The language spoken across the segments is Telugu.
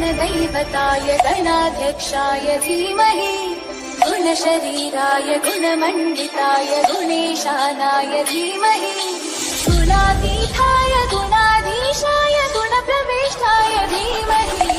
गणदैवताय गणाध्यक्षाय धीमहि गुणशरीराय गुणमण्डिताय गुणेशानाय धीमहि गुणातीताय गुणाधीशाय गुणप्रविष्टाय धीमहि।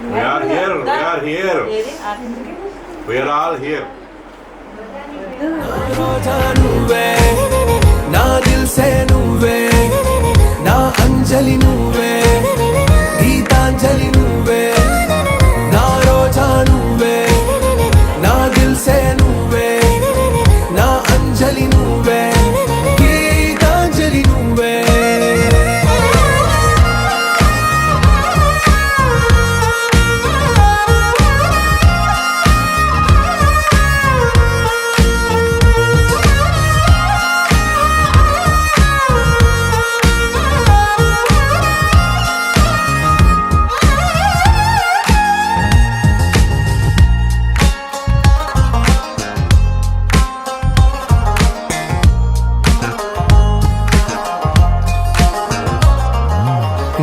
We are here. We are all here. రోజా నువ్వే నా దిల్ సే నువ్వే నా అంజలి నువ్వే గీతాంజలి నువ్వే నా రోజా నువ్వే నా దిల్ సే నువ్వే నా అంజలి నువ్వే గీతాంజలి నువ్వే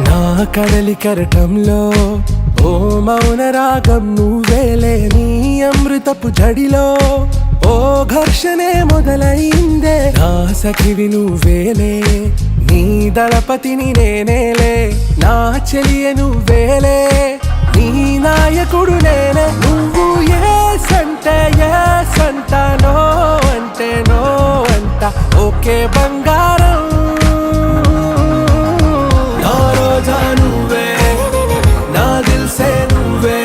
నా కడలి కరటంలో ఓ మౌన రాగం నువ్వేలే నీ అమృతపు జడిలో ఓ ఘర్షణే మొదలైందే నా సఖివి నువ్వేలే నీ దళపతిని నేనేలే నా చెలియ నువ్వేలే నీ నాయకుడు నేనే నువ్వు ఏ సంట నో అంటే నో అంట ఓకే బంగారం నా రోజా నువ్వే నా దిల్ సే నువ్వే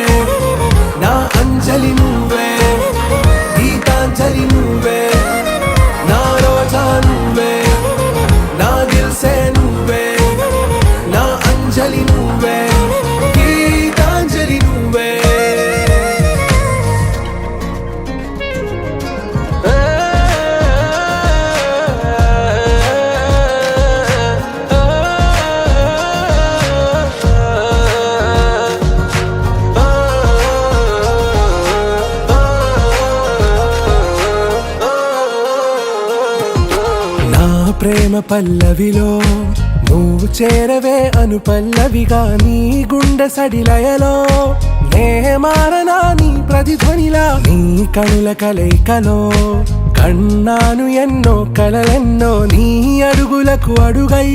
నా అంజలి నువ్వే గీతాంజలి నువ్వే నా రోజా నువ్వే నా దిల్ సే నువ్వే నా అంజలి నువ్వే గీతాంజలి నువ్వే ప్రేమ పల్లవిలో నువ్వు చేరవే అను పల్లవిగా నీ గుండె సడిలయలో నే మారనా నీ ప్రతిధ్వనిలా నీ కనుల కలయికలో కన్నాను ఎన్నో కలలెన్నో నీ అడుగులకు అడుగై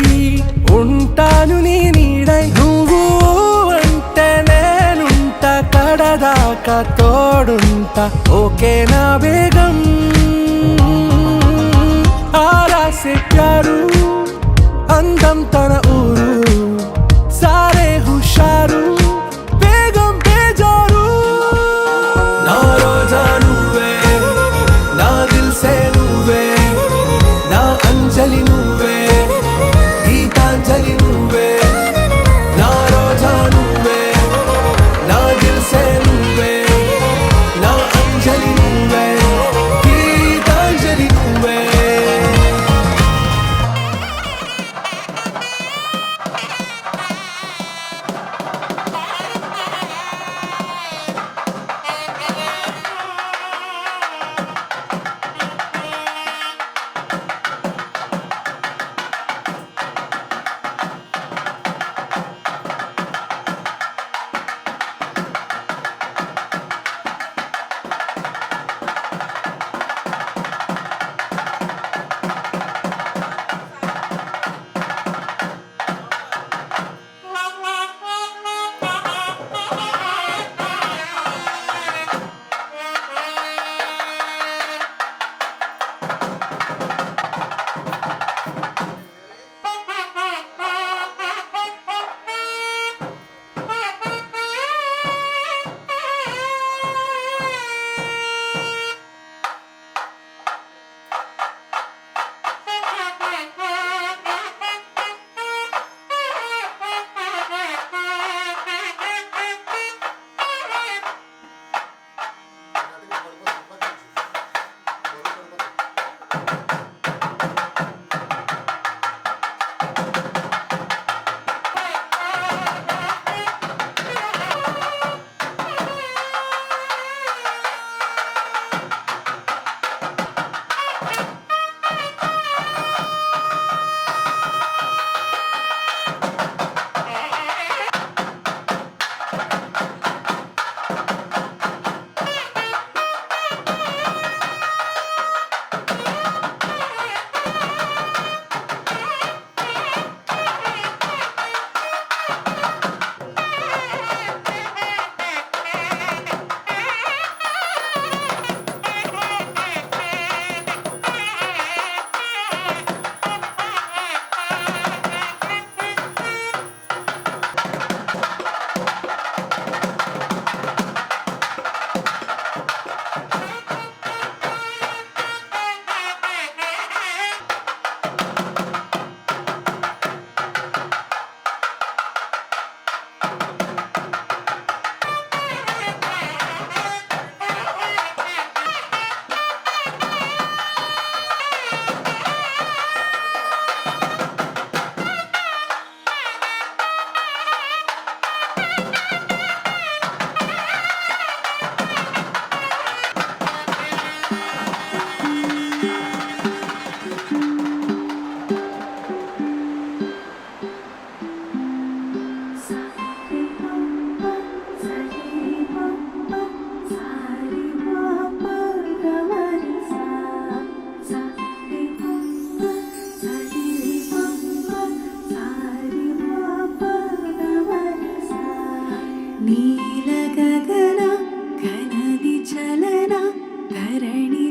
ఉంటాను నీ నీడై నువ్వు అంటే నేనుంట కడదాకా తోడుంటా ఓకే నా వేగం आरा से प्यारू अंदम तन ऊरू सारे हुशारू बेगम बेजारू ना रोजा నువ్వే నా దిల్ సే నువ్వే నా అంజలి నువ్వే గీతాంజలి నువ్వే నా రోజా నువ్వే నా దిల్ సే నువ్వే నా అంజలి నువ్వే గీతాంజలి నువ్వే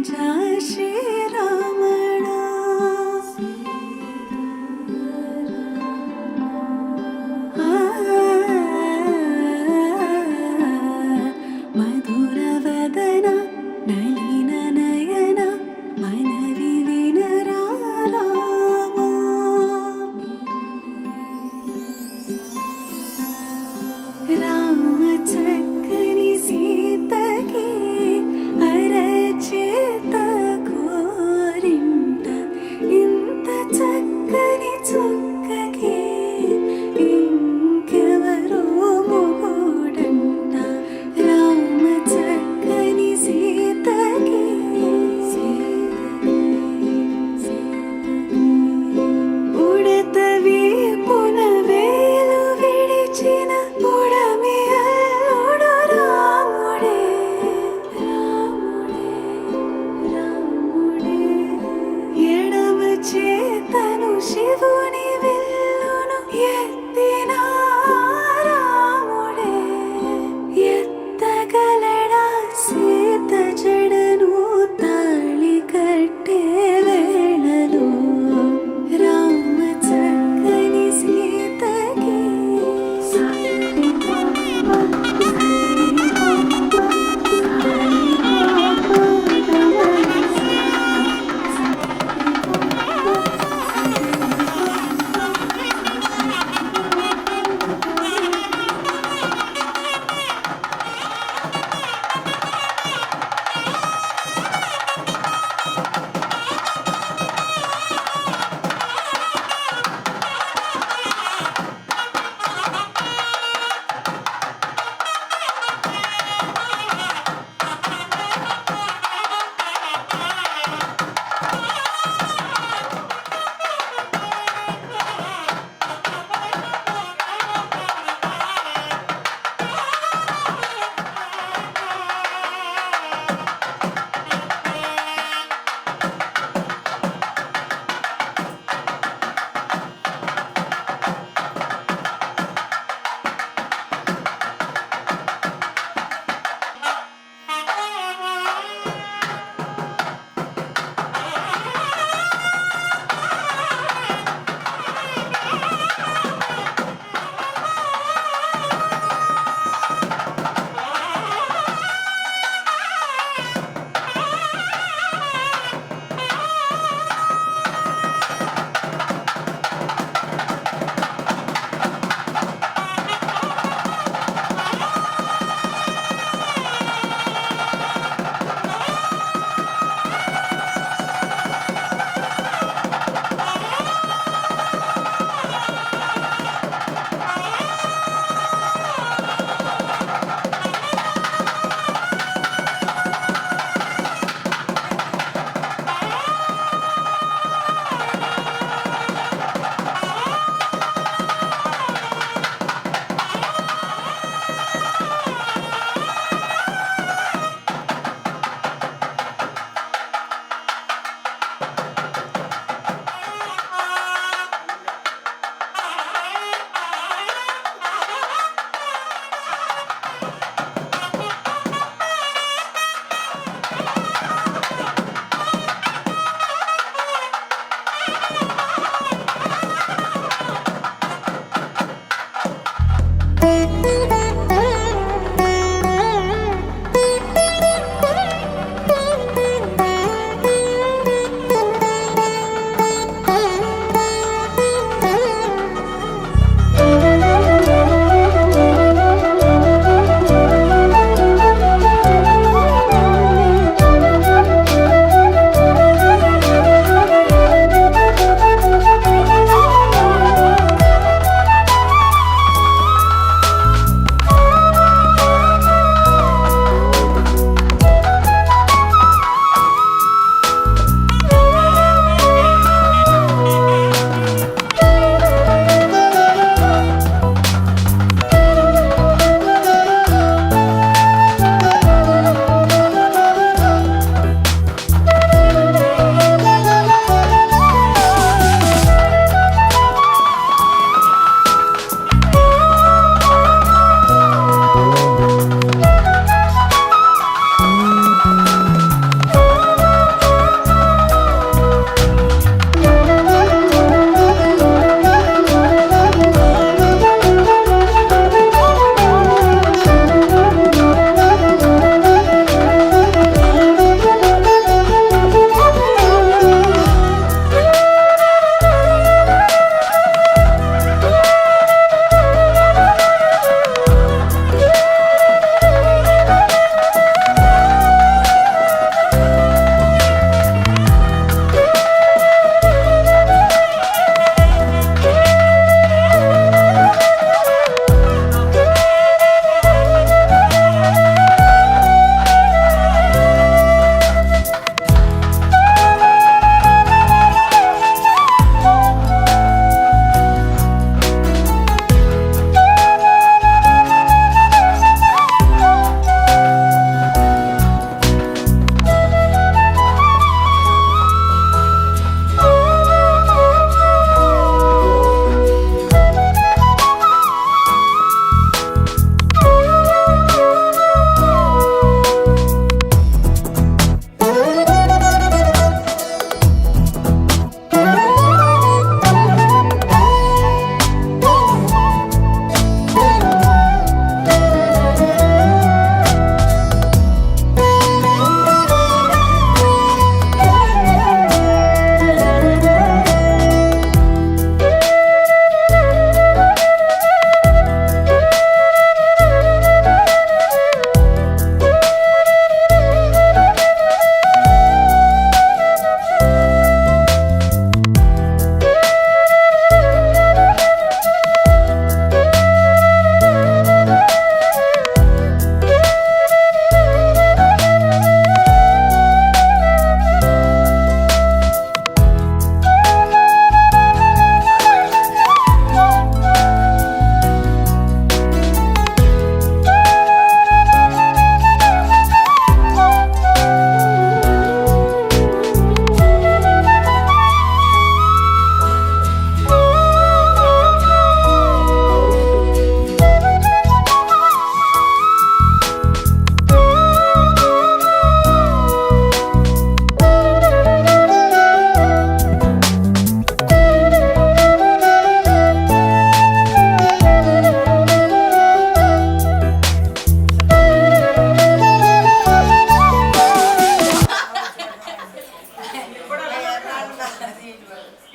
जा श्रीरमणा मधुरवदना नलिननयना मनवि विनरालामा रामचक्कनि सीतके अरचित घोरी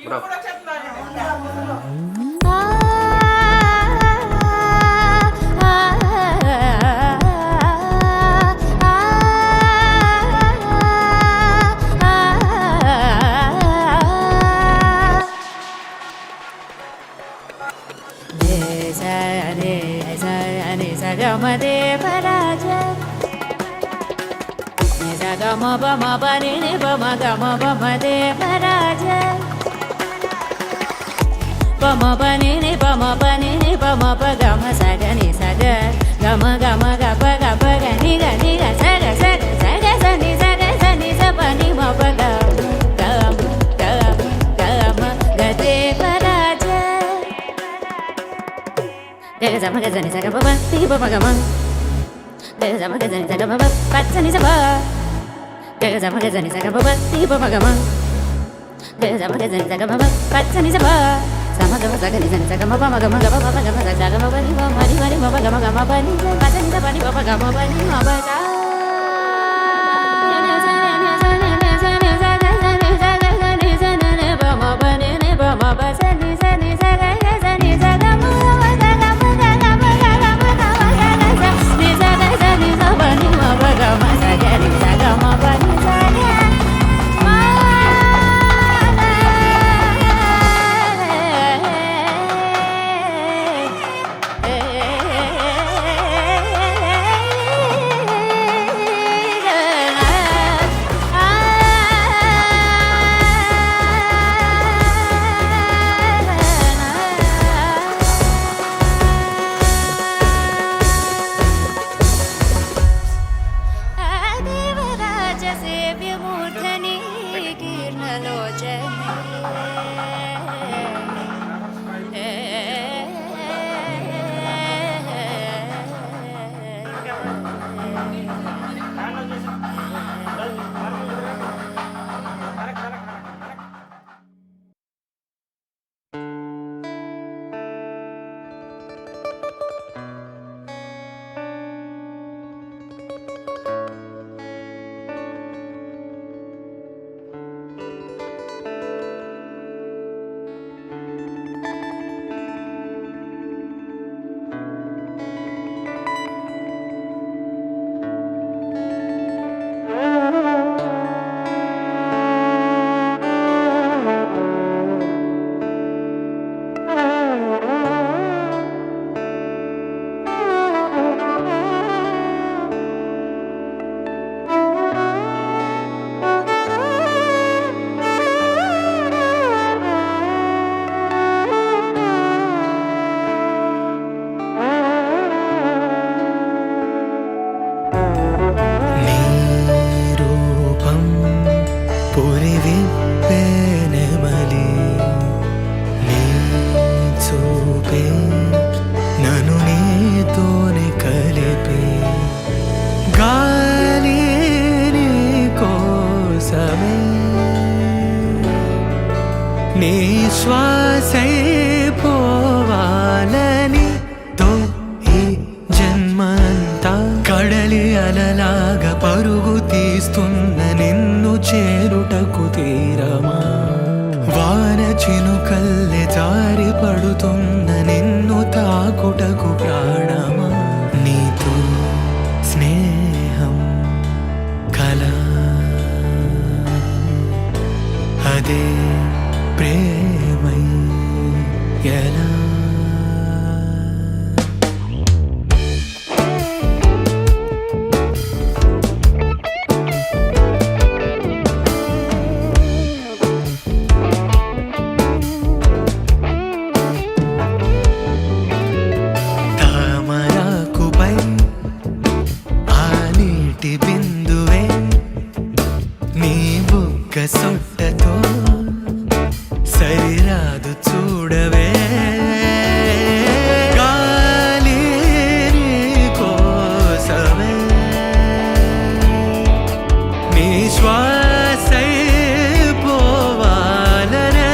bro Gama bama bani ni bama gama bama de paraja bama bani ni bama pa gama saga ni saga gama gama ga pa ga ni ga saga saga saga sa ni sa pa ni ma pa gama ga de paraja ga sama ga ni saga baba ti baba gama ga sama ga ni saga baba pa ni sa ba Gaga sama gaza ni saga baba ti baba gama Gaga sama gaza ni saga baba patsa ni saba sama gama saga ni saga baba gama gama baba gama saga baba ni baba gama gama baba ni patsa ni saba ni baba gama baba ni baba sa నీ శ్వాసై పోవాలని తో ఈ జన్మంతా కడలి అలలాగా పరుగు తీస్తున్న నిన్ను చేరుటకు తీరమా వాన చినుకల్లె జారి పడుతున్న నిన్ను తాకుటకు ప్రాణమా నీతో స్నేహం కలా అదే ప్రేమై ఎలా తామరాకుపై ఆ నీటి బిందువే నీ బుగ్గ సొట్టతో సరిరాదు చూడవే గాలి నీ కోసమే నీ శ్వాసై పోవాలనే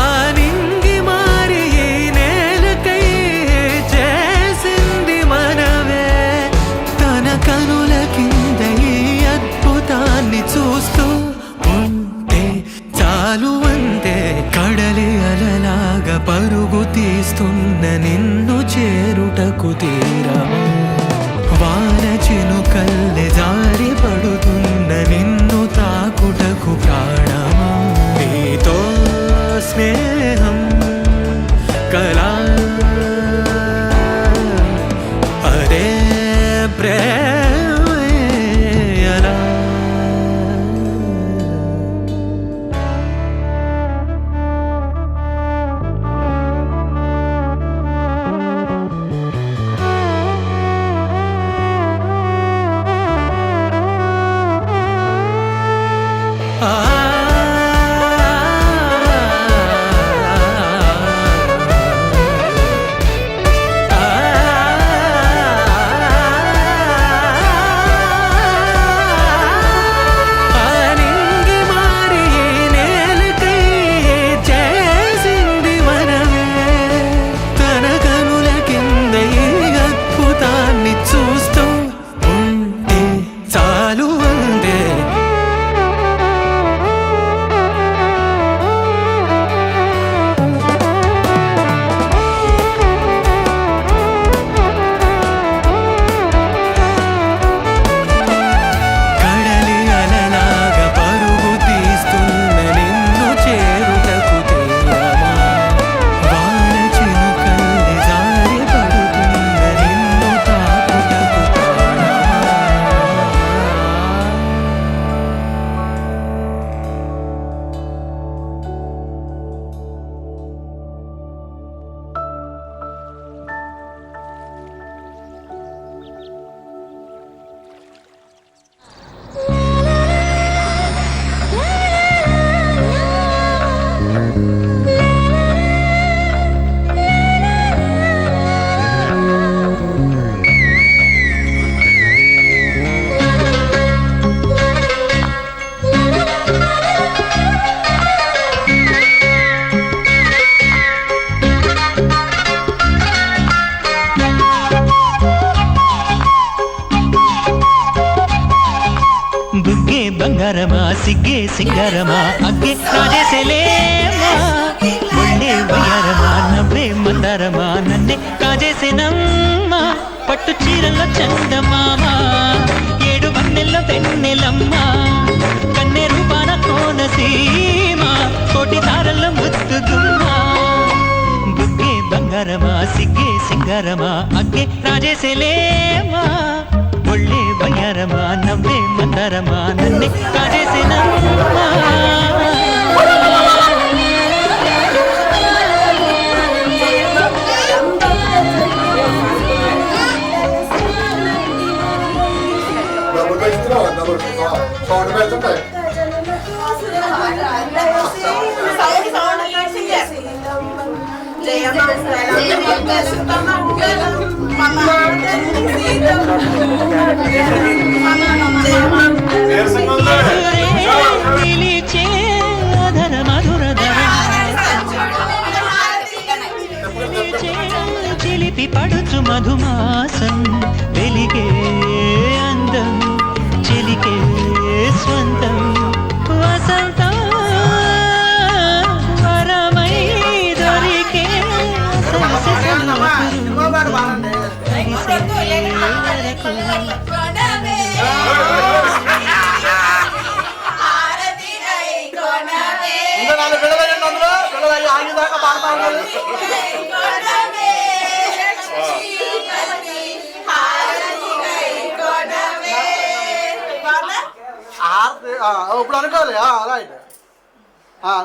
ఆ నింగి మారి ఈ నేలకై చేసింది మనవే తన కనుల కింద ఈ అద్భుతాన్ని తీరమా వాన చినుకల్లె జారి పడుతున్న నిన్ను తాకుటకు ప్రాణమా నీతో స్నేహం కలా అరే ప్రేమలా చూస్తూ ఉంటే చాలు అందే కడలి అలలాగా పరుగు తీస్తున్న నిన్ను చేరుటకు తీరమా వాన చినుకల్లె జారి పడుతున్న నిన్ను తాకుటకు ప్రాణమా బుగ్గే బంగారమా సిగ్గే సింగారమా అగ్గే కాజేసేలేమా ఒళ్ళే వయ్యారమా నవ్వే మందారమా నన్నే కాజేసేనమ్మా పట్టు చీరల్లో చందమామ ఏడు వన్నెల్లో వెన్నెలమ్మ కన్నె రూపాన కోనసీమ కోటి తారల్లో ముద్దుగుమ్మా బుగ్గే బంగారమా సిగ్గే సింగారమా అగ్గే రాజేసేలేమా ఒళ్ళే వయ్యారమా నవ్వే మందారమా నన్నే కాజేసేనమ్మా పిలిచే అధర మధుర చిలిపి పడుచు మధుమాసం వెలిగే అందం చిలికే స్వంతం వసంతం వరమై దొరికే ఇప్పుడు అనుకోవాలి రైట్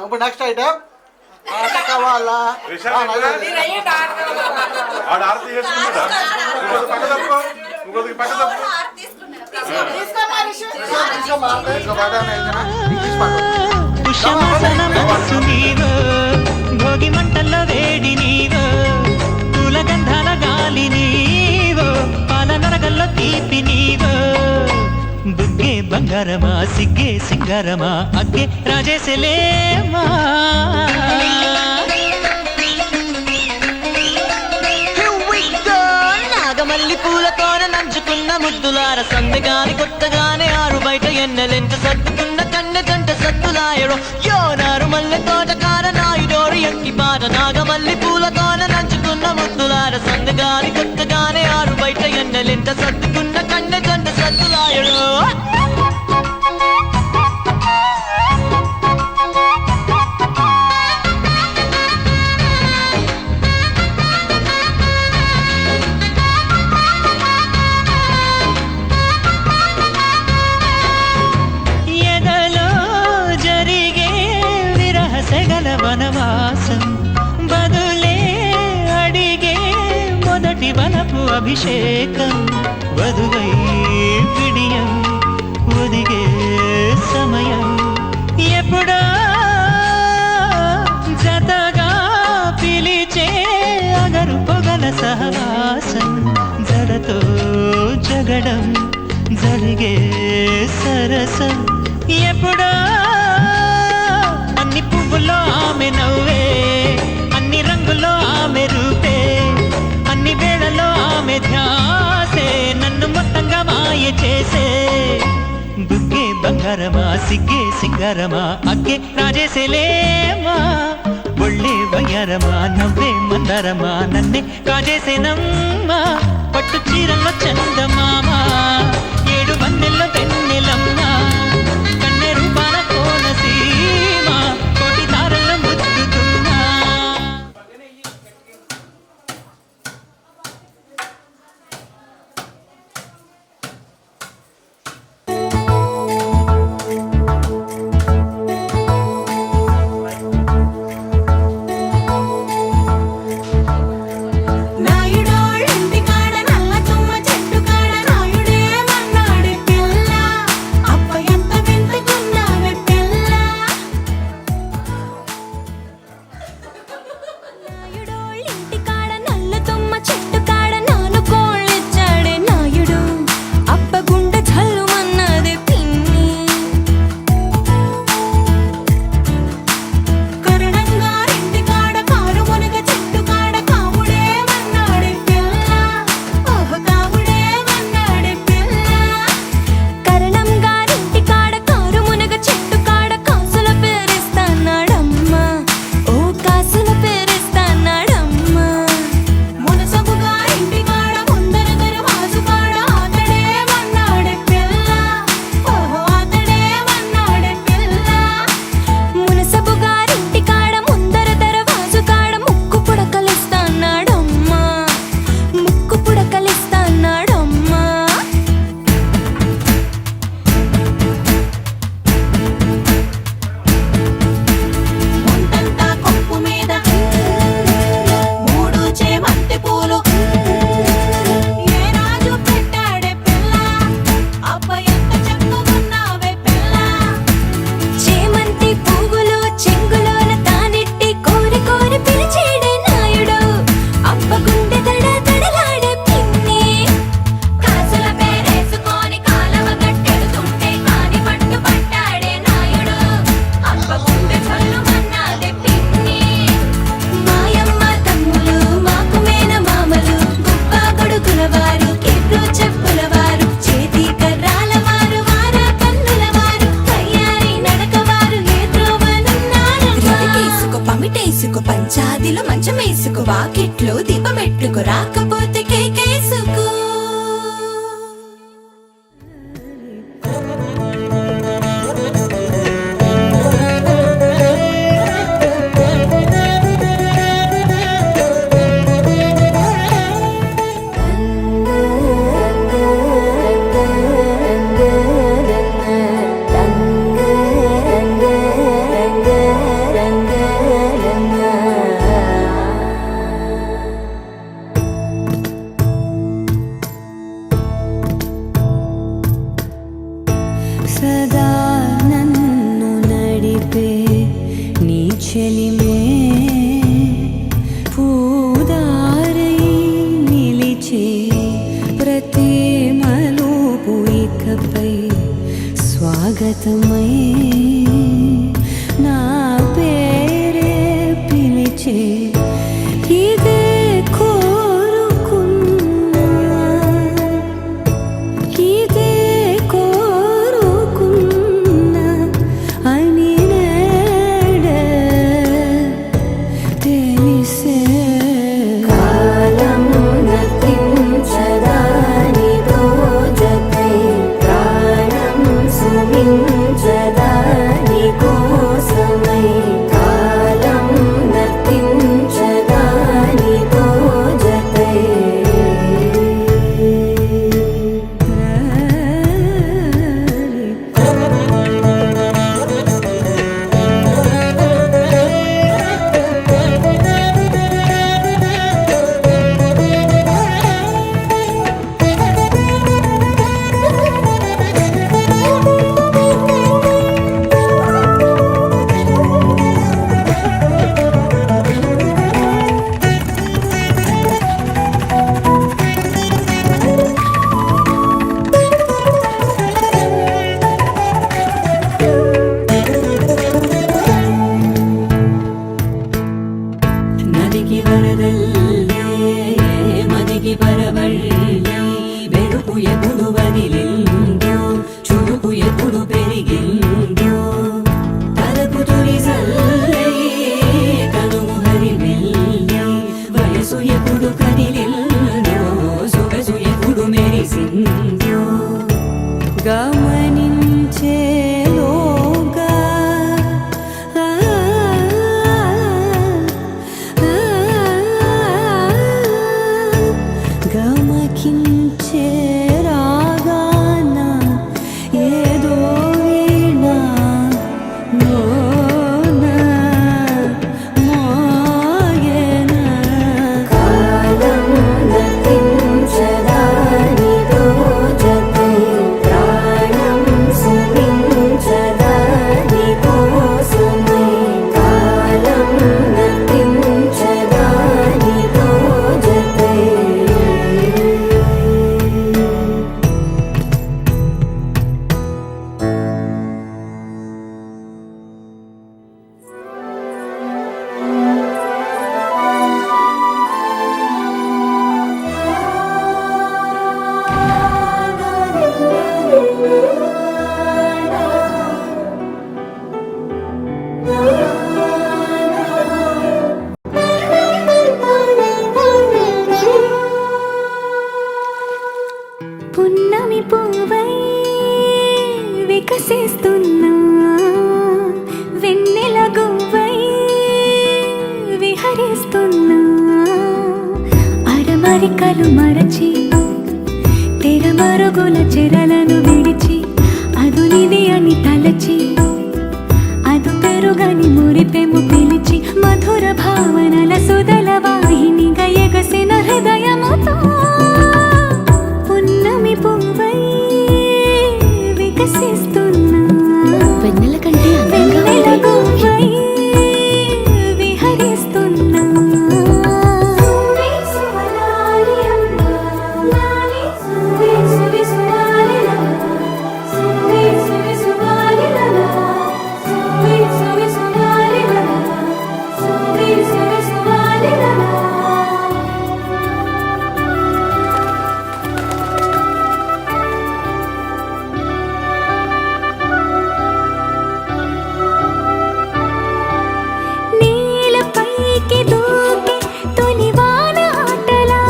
ఇప్పుడు నెక్స్ట్ ఐటమ్ కావాలా ఆరతి చేసుకుంటా ఇంకొక పక్క తప్పుకో ఇంకొక పక్క తప్పుకో పుష్యమాసన మనసు నీవో భోగి మంటల్లో వేడి నీవో పూల గంధాల గాలి నీవో పాల నరగల్లో తీపి నీవో బుగ్గే బంగారమా సిగ్గే సింగారమా అగ్గే రాజేసేలేమా నాగమల్లి పూలతోన నంచుకున్న ముద్దులార సందగాని కొత్తగానే ఆరు బయట ఎన్నెలెంట సర్దుకున్న కన్నె జంట సత్తులాయడో యో నారు మల్లె తోట కార నాయుడోరు ఎక్కి పాట నాగమల్లి పూలతోన నంచుకున్న ముద్దులార సందగాని కొత్తగానే ఆరు బయట ఎన్నెలింట సర్దుకున్న కన్నె జంట సద్దులాయడు ఎదలో జరిగే విరహసగల వనవాసం బదులే అడిగే మొదటి వనపు అభిషేకం వధువై విడియం ఒదిగే సమయం ఎప్పుడో జతగా పిలిచే అగరు పొగల సహవాసం జడతో జగడం జరిగే సరసం ఎప్పుడో అన్ని పువ్వులో ఆమె నవ్వే అన్ని రంగులో ఆమె రూపే అన్ని వేళలో ఆమె ధ్యాసే నన్ను మొత్తంగా మాయ చేసే బుగ్గే బంగారమా సిగ్గే సింగారమా అగ్గే రాజేసేలేమా ఒళ్ళే వయ్యారమా నవ్వే మందారమా నన్నే కాజేసేనమ్మా పట్టు చీరల్లో చందమామా ఏడు వన్నెల్లో వెన్నెలమ్మా కన్నె రూపాల కోనసీమ కోటి తారల్లో ముద్దుకున్నా నాయుడోళ్ళింటి కాడ నల్ల తుమ్మ చెట్టు కాడ నాయుడే మన్నాడే పిల్ల అప్ప ఎంత వింతకున్నావే పిల్ల నాయుడోళ్ళింటి కాడ నల్ల తుమ్మ చెట్టు కాడ నాను కోళ్ళిచ్చాడే నాయుడు అప్ప గుండె చల్లుమన్నదే పిన్ని కరణంగారింటి కాడ కారు మునగ చెట్టు కాడ కావుడే మన్నాడే పిల్ల ఓహ కావుడే మన్నాడే పిల్ల కరణం గారింటి కాడ కారు మునగ చెట్టు కాడ కాసుల పేరిస్తాన్నాడమ్మా ఓ కాసుల పేరిస్తాన్నాడమ్మా మునసబు గారింటి కాడ ముందర దరవాజు కాడ అతడే మన్నాడే పిల్ల ఓహో అతడే మన్నాడే పిల్ల మునసబు గారింటి కాడ ముందర దరవాజు కాడ ముక్కు పుడకలిస్తాన్నాడమ్మా ముక్కు పుడకలిస్తాన్నాడమ్మా ముందంతా కొప్పు మీద మూడు చేమంతి పూలు ఏ రాజు పెట్టాడే పిల్ల అప్ప ఎంత చక్కగున్నావే పిల్ల చేమంతి పువ్వులు చెంగులోన తానెట్టి కోరి కోరి పిలిచేడే నాయుడు అప్ప గుండె దడ దడలాడే పిన్ని కాసుల పేరేసుకొని కాలవ గట్టెడుతుంటే కాని పట్టు పట్టాడే నాయుడు అప్ప గుండె చల్లుమన్నాదే పిన్ని మాయమ్మ తమ్ములు మాకు మేన మామలు గుప్ప కొడుకుల వారు కెట్లు చెప్పుల వారు చేతి కర్రాల వారు వార కన్నుల వారు తయారీ నడక వారు ఏ త్రోవనున్నారు రవికేసుకో పమిటేసుకో పంచాదిలో మంచమేసుకో వాకిట్లో దీపమెట్టుకు రాకపోతే కేకేసుకో సదా నన్ను నడిపే నీ చెలిమే పూదారై నిలిచే ప్రతి మలుపు ఇకపై స్వాగతమై నా పేరే పిలిచే ఇదే కోరుకున్నా ఇదే కోరుకున్నా అని నేడే తెలిసే సుమించదా నీ కోసమై కాలం నర్తించదా నీతో జతై ನದಿಗೆ ವರದಲ್ಲೇ ಮದಿಗೆ ಬರವಳ್ಳೇ ಬೆರುಕು ಎప్పుడు వదిలిందో చురుకు ఎప్పుడు పెరిగిందో తలపు తొలిసల్లే కనుము హరిమెల్లే వయసు ఎప్పుడు కదిలిందో సొగసు ఎప్పుడు మెరిసిందో గమనించేలోగా గమకించే రాగాన ఏదో వీణ మోన మోయన కాలం నర్తించదా నీతో జతై ప్రాణం సుమించదా నీ కోసమై కాలం నర్తించదా నీతో జతై పున్నమి పువ్వై వికసిస్తున్నా వెన్నెల గువ్వై విహరిస్తున్నా అరమరికలు మరచి తెరమరుగుల చెరలను విడిచి అదునిది అని తలచి అదు పెరుగని మురిపెము పిలిచి మధుర భావనల సుదల వాహినిగా ఎగసిన హృదయముతో పున్నమి పువ్వై వికసిస్తున్నా వెన్నెల కంటే వెన్నెల గువ్వై విహరిస్తున్నా నీలపైకి దూకి తొలివాన ఆటలా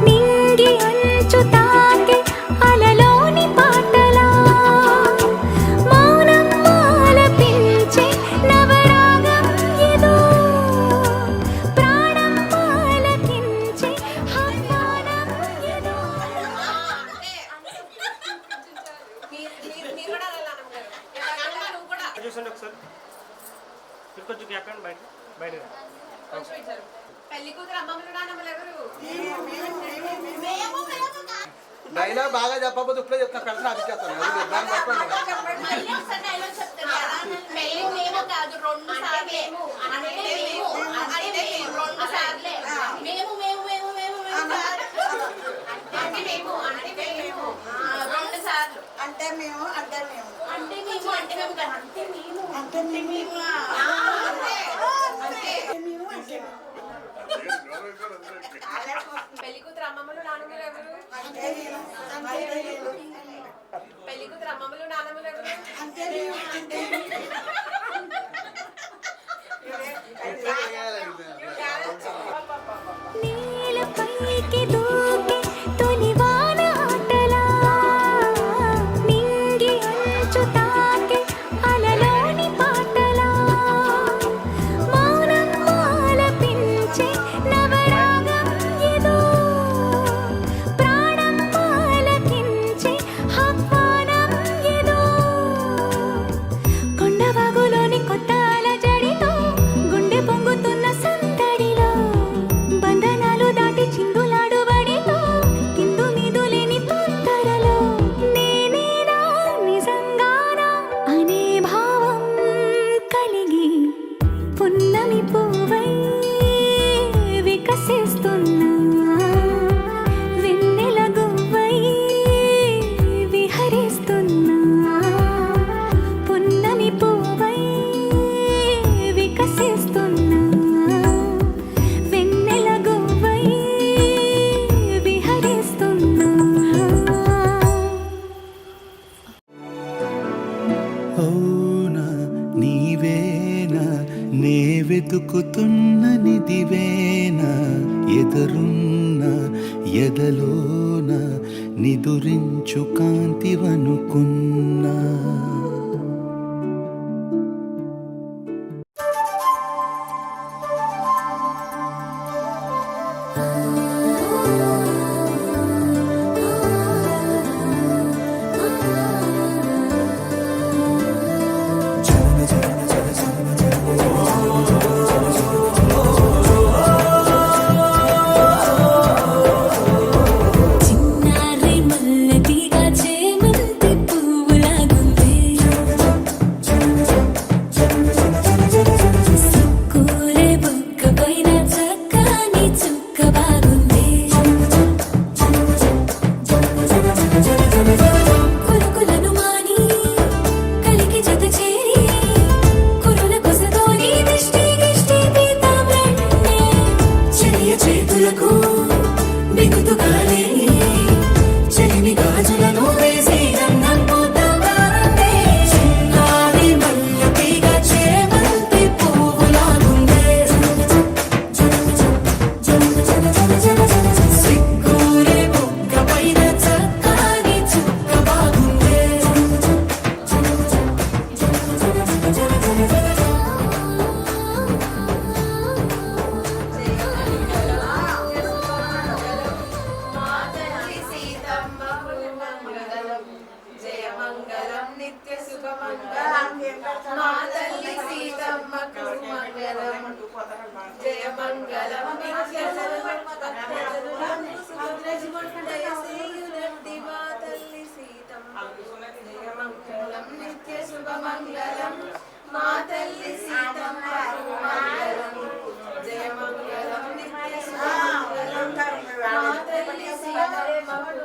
నింగి అంచు తాకి అలలోని పాటలా మౌనం ఆలపించే నవరాగం ఏదో ప్రాణం ఆలకించే ఆహ్వానం ఏదో చూసండి ఒకసారి కొంచెం ఎక్కండి బయట బయట పెళ్లి కూతురు అమ్మమ్మలు నాన్నమ్మలు ఎవరు? డైలాగ్ బాగా చెప్పకపోతే ఇప్పుడే చెప్తా పెడతా అది చేస్తాను దాన్ని చెప్పండి మళ్ళీ ఒకసారి డైలాగ్ చెప్తాను. పెళ్లి మేము కాదు, రెండు సార్లే. అంటే మేము, అంటే మేము, రెండు సార్లే. మేము మేము మేము మేము మేము కాదు. అంటే మేము, అంటే మేము, రెండు సార్లు. అంటే మేము అంటే మేము అంటే మేము అంటే మేము కాదు. అంటే మేము అంటే మేము పెళ్లి కూతురు అమ్మమ్మలు నాన్నమ్మలు ఎవరు? పెళ్లి కూతురు అమ్మమ్మలు నాన్నమ్మలు ఎవరు? నీలపైకి దూకి తొలివాన ఆటలా నింగి అవునా నీవేనా నే వెతుకుతున్న నిదివేనా ఎదురున్న ఎదలోన నిదురించు కాంతివనుకున్నా చిన్నారి మల్లెతీగ చేమంతి పువ్వులాగుంది సిక్కురే బుక్క పైన చక్కని చుక్క బాగుంది కులుకులను మాని కలికి జత చేరి కురుల కొసతోని దిష్టి గిష్టి పీతాంబరండే చెయ్య చేతులకు బిగుతుగానే చెలిమి గాజులను వేసి రంగం పోతావారంటే చిన్నారి మల్లెతీగ చేమంతి పువ్వులాగుందే సిక్కురే బుగ్గ పైన చక్కని చుక్క బాగుందే మాతల్లి సీతమ్మ మంగళం జయమంగళం నిత్య శుభమంగళం మాతల్లి సీతమ్మకు మంగళం జయమంగళం నిత్య శుభమంగళం జయసేయులంటి మాతల్లి సీతమ్మ జయమంగళం నిత్య శుభమంగళం మాతల్లి సీతమ్మకు మంగళం జయమంగళం నిత్య శుభమంగళం మాతల్లి సీతమ్మకు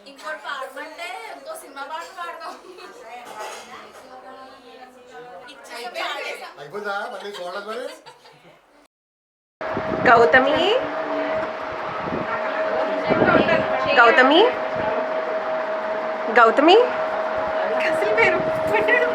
ఇంకోటి పాడమంటే ఇంకో సినిమా పాట పాడదాం అయిపోయిందా మళ్ళీ చూడలేదు మరి గౌతమి గౌతమి గౌతమి అసలు పేరు పెట్టాడు